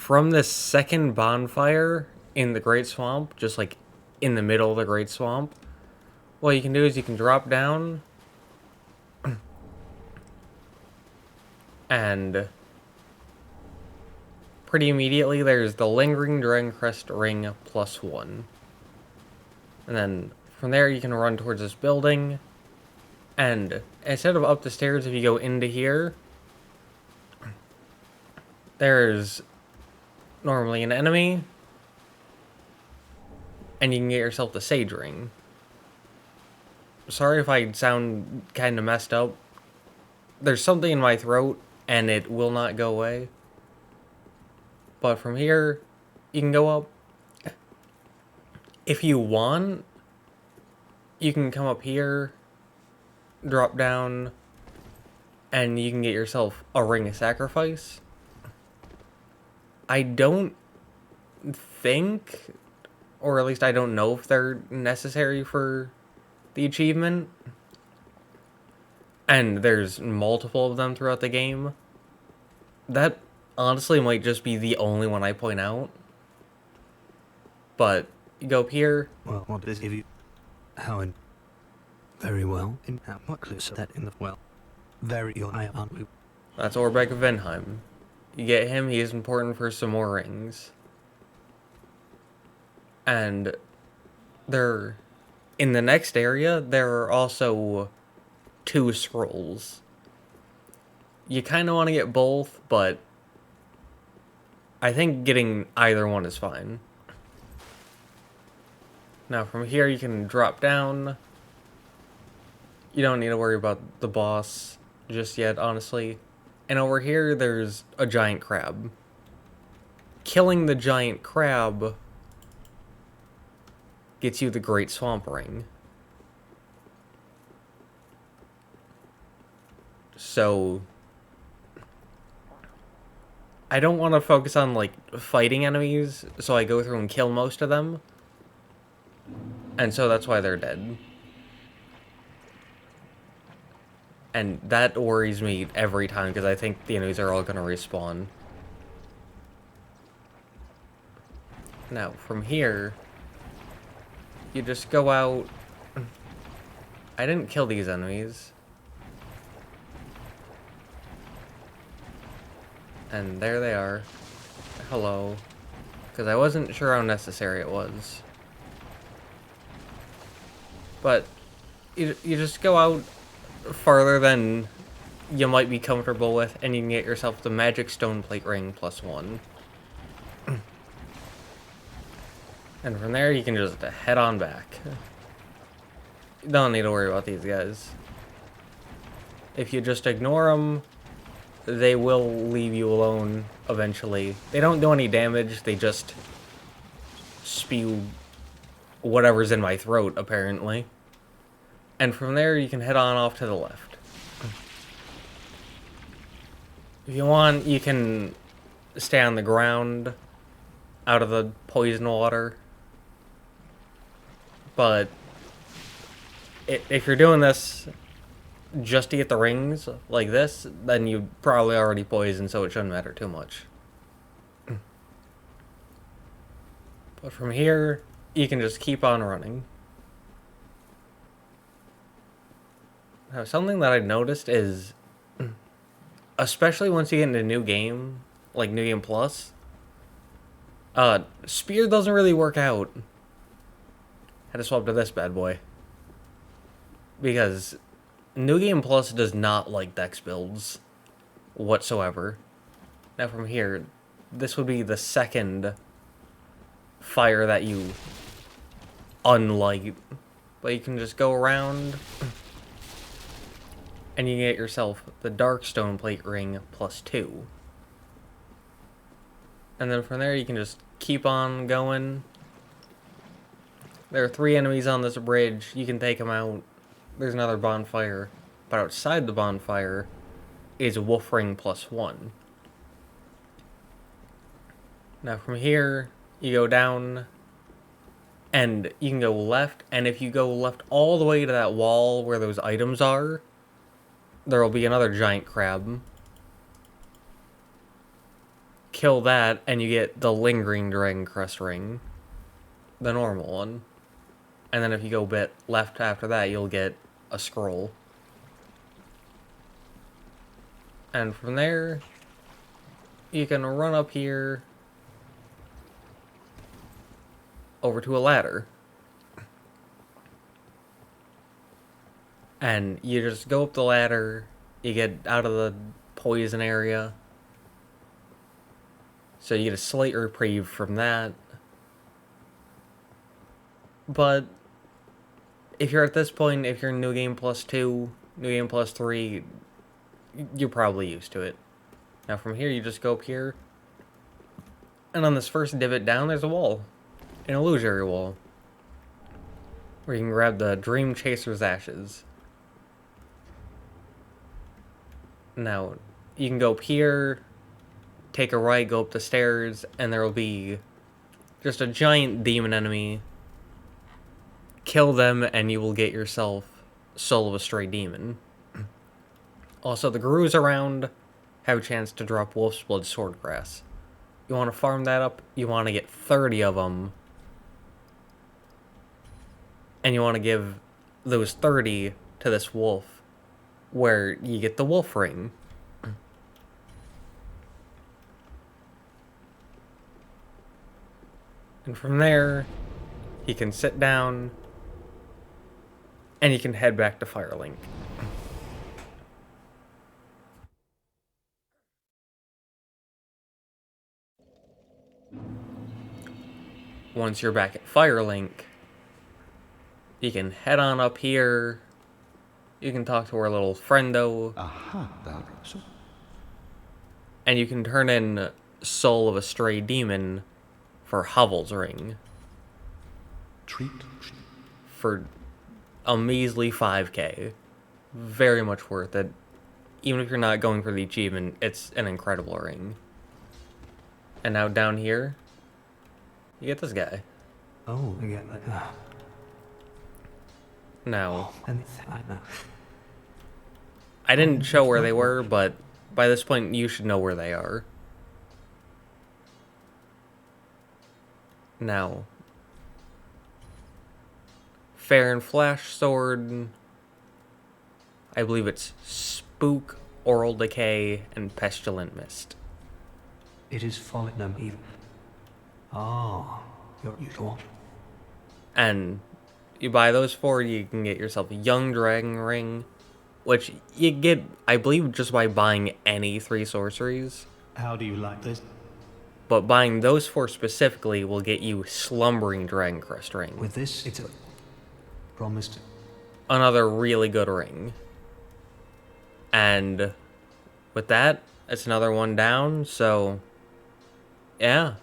from this second bonfire in the Great Swamp, just like in the middle of the Great Swamp, what you can do is you can drop down and pretty immediately there's the Lingering Dragoncrest Ring +1. And then from there you can run towards this building, and instead of up the stairs, if you go into here, there's normally an enemy, and you can get yourself the Sage Ring. Sorry if I sound kind of messed up. There's something in my throat, and it will not go away. But from here, you can go up. If you want, you can come up here, drop down, and you can get yourself a Ring of Sacrifice. I don't think, or at least I don't know if they're necessary for the achievement. And there's multiple of them throughout the game. That honestly might just be the only one I point out. But you go up here. Well, what does it give you? How in? Very well. In how much closer that in the well? Very high, aren't we? That's Orbeck of Venheim. You get him, he is important for some more rings. And there, in the next area, there are also 2 scrolls. You kind of want to get both, but I think getting either one is fine. Now from here you can drop down. You don't need to worry about the boss just yet, honestly. And over here there's a giant crab. Killing the giant crab gets you the Great Swamp Ring. So I don't want to focus on like fighting enemies, so I go through and kill most of them. And so that's why they're dead. And that worries me every time, because I think the enemies are all going to respawn. Now, from here, you just go out. I didn't kill these enemies. And there they are. Hello. Because I wasn't sure how necessary it was. But you just go out farther than you might be comfortable with, and you can get yourself the magic Stoneplate Ring +1. And from there you can just head on back. You don't need to worry about these guys. If you just ignore them, they will leave you alone eventually. They don't do any damage, they just spew whatever's in my throat, apparently. And from there, you can head on off to the left. If you want, you can stay on the ground, out of the poison water. But if you're doing this just to get the rings like this, then you probably already poisoned, so it shouldn't matter too much. But from here, you can just keep on running. Now, something that I've noticed is, especially once you get into a new game, like New Game Plus, Spear doesn't really work out. Had to swap to this bad boy. Because New Game Plus does not like Dex builds whatsoever. Now from here, this would be the second fire that you unlight. But you can just go around, and you get yourself the Dark Stoneplate Ring +2. And then from there you can just keep on going. There are 3 enemies on this bridge. You can take them out. There's another bonfire. But outside the bonfire is Wolf Ring +1. Now from here, you go down, and you can go left, and if you go left all the way to that wall where those items are, there will be another giant crab. kill that, and you get the Lingering Dragoncrest Ring. The normal one. And then if you go a bit left after that, you'll get a scroll. And from there, you can run up here over to a ladder. And you just go up the ladder, you get out of the poison area. So you get a slight reprieve from that. But if you're at this point, if you're New Game Plus 2, New Game Plus 3, you're probably used to it. Now from here, you just go up here. And on this first divot down, there's a wall. An illusory wall. Where you can grab the Dream Chaser's Ashes. Now, you can go up here, take a right, go up the stairs, and there will be just a giant demon enemy. Kill them, and you will get yourself Soul of a Stray Demon. Also, the Gurus around have a chance to drop Wolf's Blood Swordgrass. You want to farm that up, you want to get 30 of them. And you want to give those 30 to this wolf, where you get the wolf ring. And from there, he can sit down, and you can head back to Firelink. Once you're back at Firelink, you can head on up here. You can talk to our little friendo. Aha, And you can turn in Soul of a Stray Demon for Havel's ring. treat. For a measly 5k. Very much worth it. Even if you're not going for the achievement, it's an incredible ring. And now down here, you get this guy. Oh, I get that. Now, And I know. I didn't show where they were, but by this point, you should know where they are. Now, Fair and Flash Sword, I believe it's Spook, Oral Decay, and Pestilent Mist. It is falling them even. Oh, you're usual. And you buy those 4, you can get yourself a Young Dragon Ring, which you get, I believe, just by buying any 3 sorceries. How do you like this? But buying those 4 specifically will get you Slumbering Dragoncrest Ring. With this, it's a promised. Another really good ring. And with that, it's another one down, so yeah.